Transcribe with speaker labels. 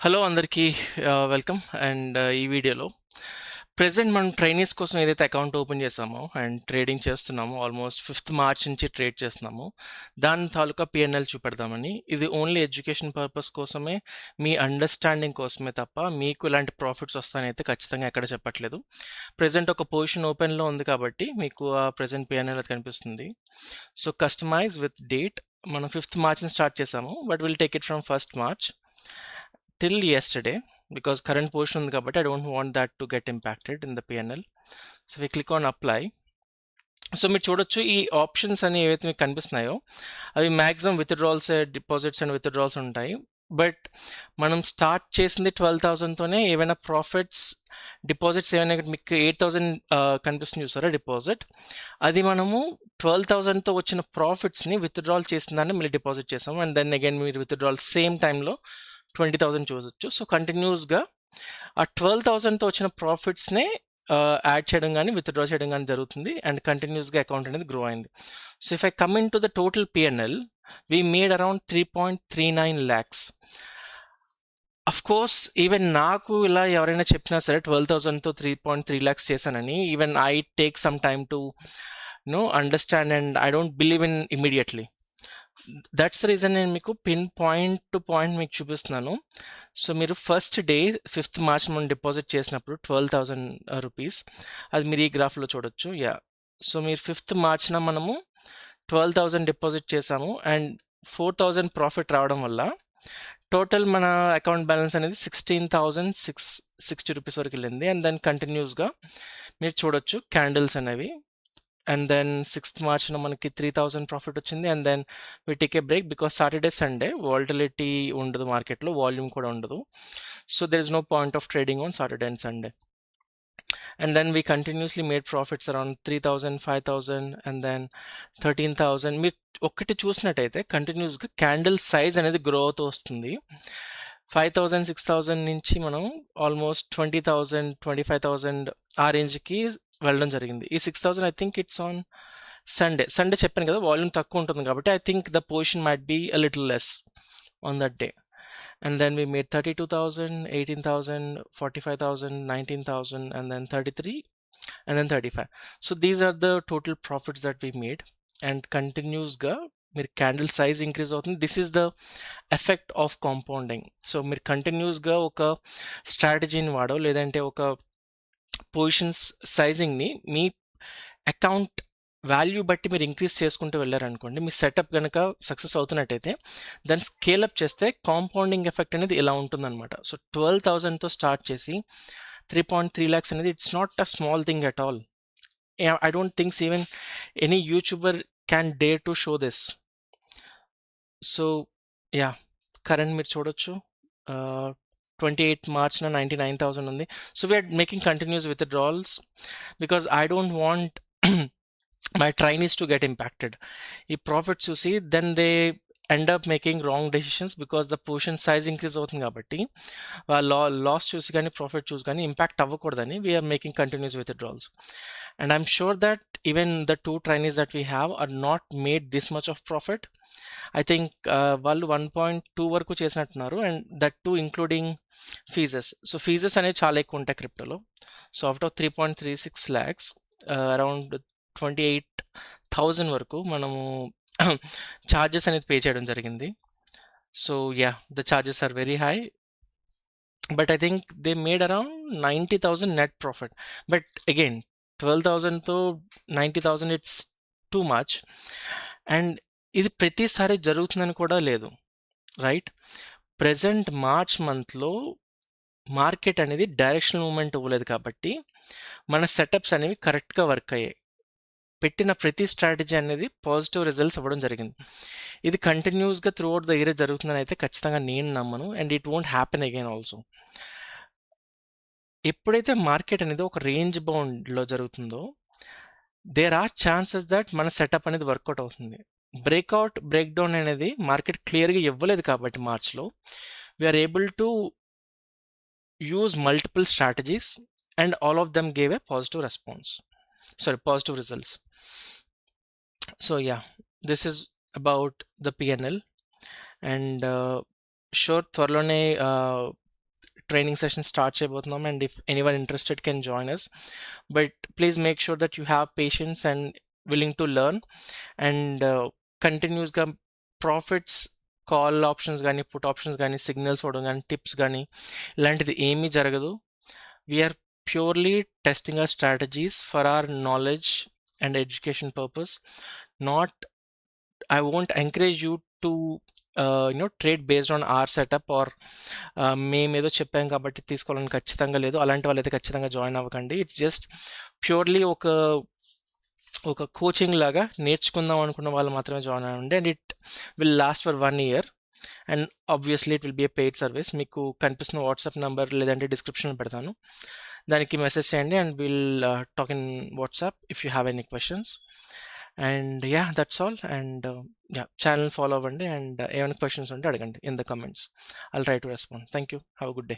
Speaker 1: Hello అందరికీ welcome and ఈ వీడియోలో ప్రెసెంట్ మనం ట్రైనీస్ కోసం ఏదైతే అకౌంట్ ఓపెన్ చేసామో అండ్ ట్రేడింగ్ చేస్తున్నామో ఆల్మోస్ట్ 5th మార్చ్ నుంచి ట్రేడ్ చేస్తున్నాము దాని తాలూకా పిఎన్ఎల్ చూపెడదామని. ఇది ఓన్లీ ఎడ్యుకేషన్ పర్పస్ కోసమే, మీ అండర్స్టాండింగ్ కోసమే తప్ప మీకు ఇలాంటి ప్రాఫిట్స్ వస్తాయని అయితే ఖచ్చితంగా ఎక్కడ చెప్పట్లేదు. ప్రెసెంట్ ఒక పొజిషన్ ఓపెన్లో ఉంది కాబట్టి మీకు ఆ ప్రెసెంట్ పిఎన్ఎల్ అది కనిపిస్తుంది. సో కస్టమైజ్ విత్ డేట్ మనం 5th మార్చ్ని స్టార్ట్ చేసాము, but will take it from 1st March till yesterday because current portion ఉంది కాబట్టి I don't want that to get impacted in the PNL. So we click on apply. So మీరు చూడొచ్చు ఈ options అని ఏవైతే మీకు కనిపిస్తున్నాయో అవి maximum withdrawals, deposits and withdrawals ఉంటాయి. బట్ మనం స్టార్ట్ చేసింది 12,000తోనే. ఏవైనా ప్రాఫిట్స్, డిపాజిట్స్ ఏమైనా మీకు 8,000 కనిపిస్తుంది చూసారా డిపాజిట్, అది మనము 12,000తో వచ్చిన ప్రాఫిట్స్ని విత్డ్రాల్ చేసిన దాన్ని మళ్ళీ డిపాజిట్ చేసాము. అండ్ దెన్ అగైన్ మీరు విత్డ్రాల్ సేమ్ టైంలో 20,000 చూడొచ్చు. సో కంటిన్యూస్గా ఆ 12,000తో వచ్చిన ప్రాఫిట్స్నే యాడ్ చేయడం కానీ విత్డ్రా చేయడం కానీ జరుగుతుంది అండ్ కంటిన్యూస్గా అకౌంట్ అనేది గ్రో అయింది. So if I come in to the total PNL, we made around 3.39 lakhs. Of course even నాకు ఇలా ఎవరైనా చెప్పినా సరే 12,000తో 3.3 lakhs చేశానని, even I take some time to understand and I don't believe in immediately. That's the reason నేను మీకు pin point to point మీకు చూపిస్తున్నాను. సో మీరు ఫస్ట్ డే 5th మార్చ్ మనం డిపాజిట్ చేసినప్పుడు 12,000 రూపీస్, అది మీరు ఈ గ్రాఫ్లో చూడొచ్చు. సో మీరు 5th మార్చ్న మనము 12,000 డిపాజిట్ చేసాము అండ్ 4,000 ప్రాఫిట్ రావడం వల్ల టోటల్ మన అకౌంట్ బ్యాలెన్స్ అనేది 16,660 రూపీస్ వరకు వెళ్ళింది. అండ్ దెన్ కంటిన్యూస్గా మీరు చూడొచ్చు క్యాండిల్స్ అనేవి. అండ్ దెన్ 6th మార్చ్లో మనకి 3,000 ప్రాఫిట్ వచ్చింది. And then we take a break because Saturday Sunday volatility ఉండదు మార్కెట్లో, వాల్యూమ్ కూడా ఉండదు. So there is no point of trading on Saturday and Sunday. And then we continuously made profits around 3,000, 5,000 and then 13,000. మీరు ఒక్కటి చూసినట్టయితే కంటిన్యూస్గా candle size అనేది grow అవుతూ వస్తుంది. 5,000, 6,000 నుంచి మనం ఆల్మోస్ట్ 20,000, 25,000 ఆ రేంజ్కి వెళ్ళడం జరిగింది. ఈ 6,000 I think it's on Sunday చెప్పాను కదా, వాల్యూమ్ తక్కువ ఉంటుంది కాబట్టి I think the position might be a little less on that day. And then we made 32,000, 18,000, 45,000, 19,000, and then 33, and then 35. So these are the total profits that we made. And continues ga మీరు candle size increase అవుతుంది. This is the effect of compounding. So మీరు కంటిన్యూస్గా ఒక స్ట్రాటజీని వాడో లేదంటే ఒక positions సైజింగ్ని మీ account value బట్టి మీరు ఇంక్రీజ్ చేసుకుంటూ వెళ్ళారనుకోండి, మీ సెటప్ కనుక సక్సెస్ అవుతున్నట్టయితే దాన్ని స్కేలప్ చేస్తే కాంపౌండింగ్ ఎఫెక్ట్ అనేది ఇలా ఉంటుందన్నమాట. సో 12,000తో స్టార్ట్ చేసి 3.3 lakhs అనేది it's not a small thing at all. I don't thinks even any youtuber can dare to show this. So current మీరు చూడొచ్చు 28 మార్చ్న 99,000 ఉంది. So we're making continuous withdrawals because I don't want my trainees to get impacted. ఈ profit చూసి then they end up making wrong decisions because the position size increase అవుతుంది కాబట్టి loss చూసి కానీ ప్రాఫిట్ చూసి కానీ ఇంపాక్ట్ అవ్వకూడదని we are making continuous withdrawals. And I'm sure that even the 2 trainees that we have are not made this much of profit. I think వాళ్ళు 1.2 వరకు చేసినట్టున్నారు and that too including fees. So fees అనేవి చాలా ఎక్కువ ఉంటాయి క్రిప్టోలో. So out of 3.36 lakhs around 28,000 వరకు మనము ఛార్జెస్ అనేది పే చేయడం జరిగింది. So the charges are very high, but I think they made around 90,000 net profit. But again 12,000తో 90,000 ఇట్స్ టూ మచ్. అండ్ ఇది ప్రతిసారి జరుగుతుందని కూడా లేదు, రైట్? ప్రెజెంట్ మార్చ్ మంత్లో మార్కెట్ అనేది డైరెక్షనల్ మూమెంట్ ఇవ్వలేదు కాబట్టి మన సెటప్స్ అనేవి కరెక్ట్గా వర్క్ అయ్యాయి. పెట్టిన ప్రతి స్ట్రాటజీ అనేది పాజిటివ్ రిజల్ట్స్ ఇవ్వడం జరిగింది. ఇది కంటిన్యూస్గా త్రూ అవుట్ ద ఇయర్ జరుగుతుందని అయితే ఖచ్చితంగా నేను నమ్మను. And it won't happen again also. ఎప్పుడైతే మార్కెట్ అనేది ఒక రేంజ్ బౌండ్లో జరుగుతుందో దేర్ ఆర్ ఛాన్సెస్ దట్ మన సెటప్ అనేది వర్కౌట్ అవుతుంది. బ్రేక్అవుట్, బ్రేక్ డౌన్ అనేది మార్కెట్ క్లియర్గా ఇవ్వలేదు కాబట్టి మార్చ్లో we are able to use multiple strategies and all of them gave a positive response, positive results. So this is about the PNL. And sure త్వరలోనే training session start చేయబోతున్నాం, and if anyone interested can join us. But please make sure that you have patience and willing to learn, and కంటిన్యూస్గా profits call options కానీ, put options కానీ, signals ఇవ్వడం కానీ, tips కానీ ఇలాంటిది ఏమీ జరగదు. We're purely testing our strategies for our knowledge and education purpose. Not, I won't encourage you to trade based on our setup or మేమేదో చెప్పాం కాబట్టి తీసుకోవాలని ఖచ్చితంగా లేదు. అలాంటి వాళ్ళైతే ఖచ్చితంగా జాయిన్ అవ్వకండి. ఇట్స్ జస్ట్ ప్యూర్లీ ఒక కోచింగ్ లాగా నేర్చుకుందాం అనుకున్న వాళ్ళు మాత్రమే జాయిన్ అవ్వండి, and it will last for 1 year. And obviously it will be A paid service. మీకు కనిపిస్తున్న వాట్సాప్ నెంబర్ లేదంటే డిస్క్రిప్షన్లో పెడతాను, దానికి మెసేజ్ చేయండి, and will talk in WhatsApp if you have any questions. And yeah, that's all. And yeah, channel follow అవ్వండి, and ఏమైనా questions ఉంటే అడగండి in the comments. I'll try to respond. Thank you. Have a good day.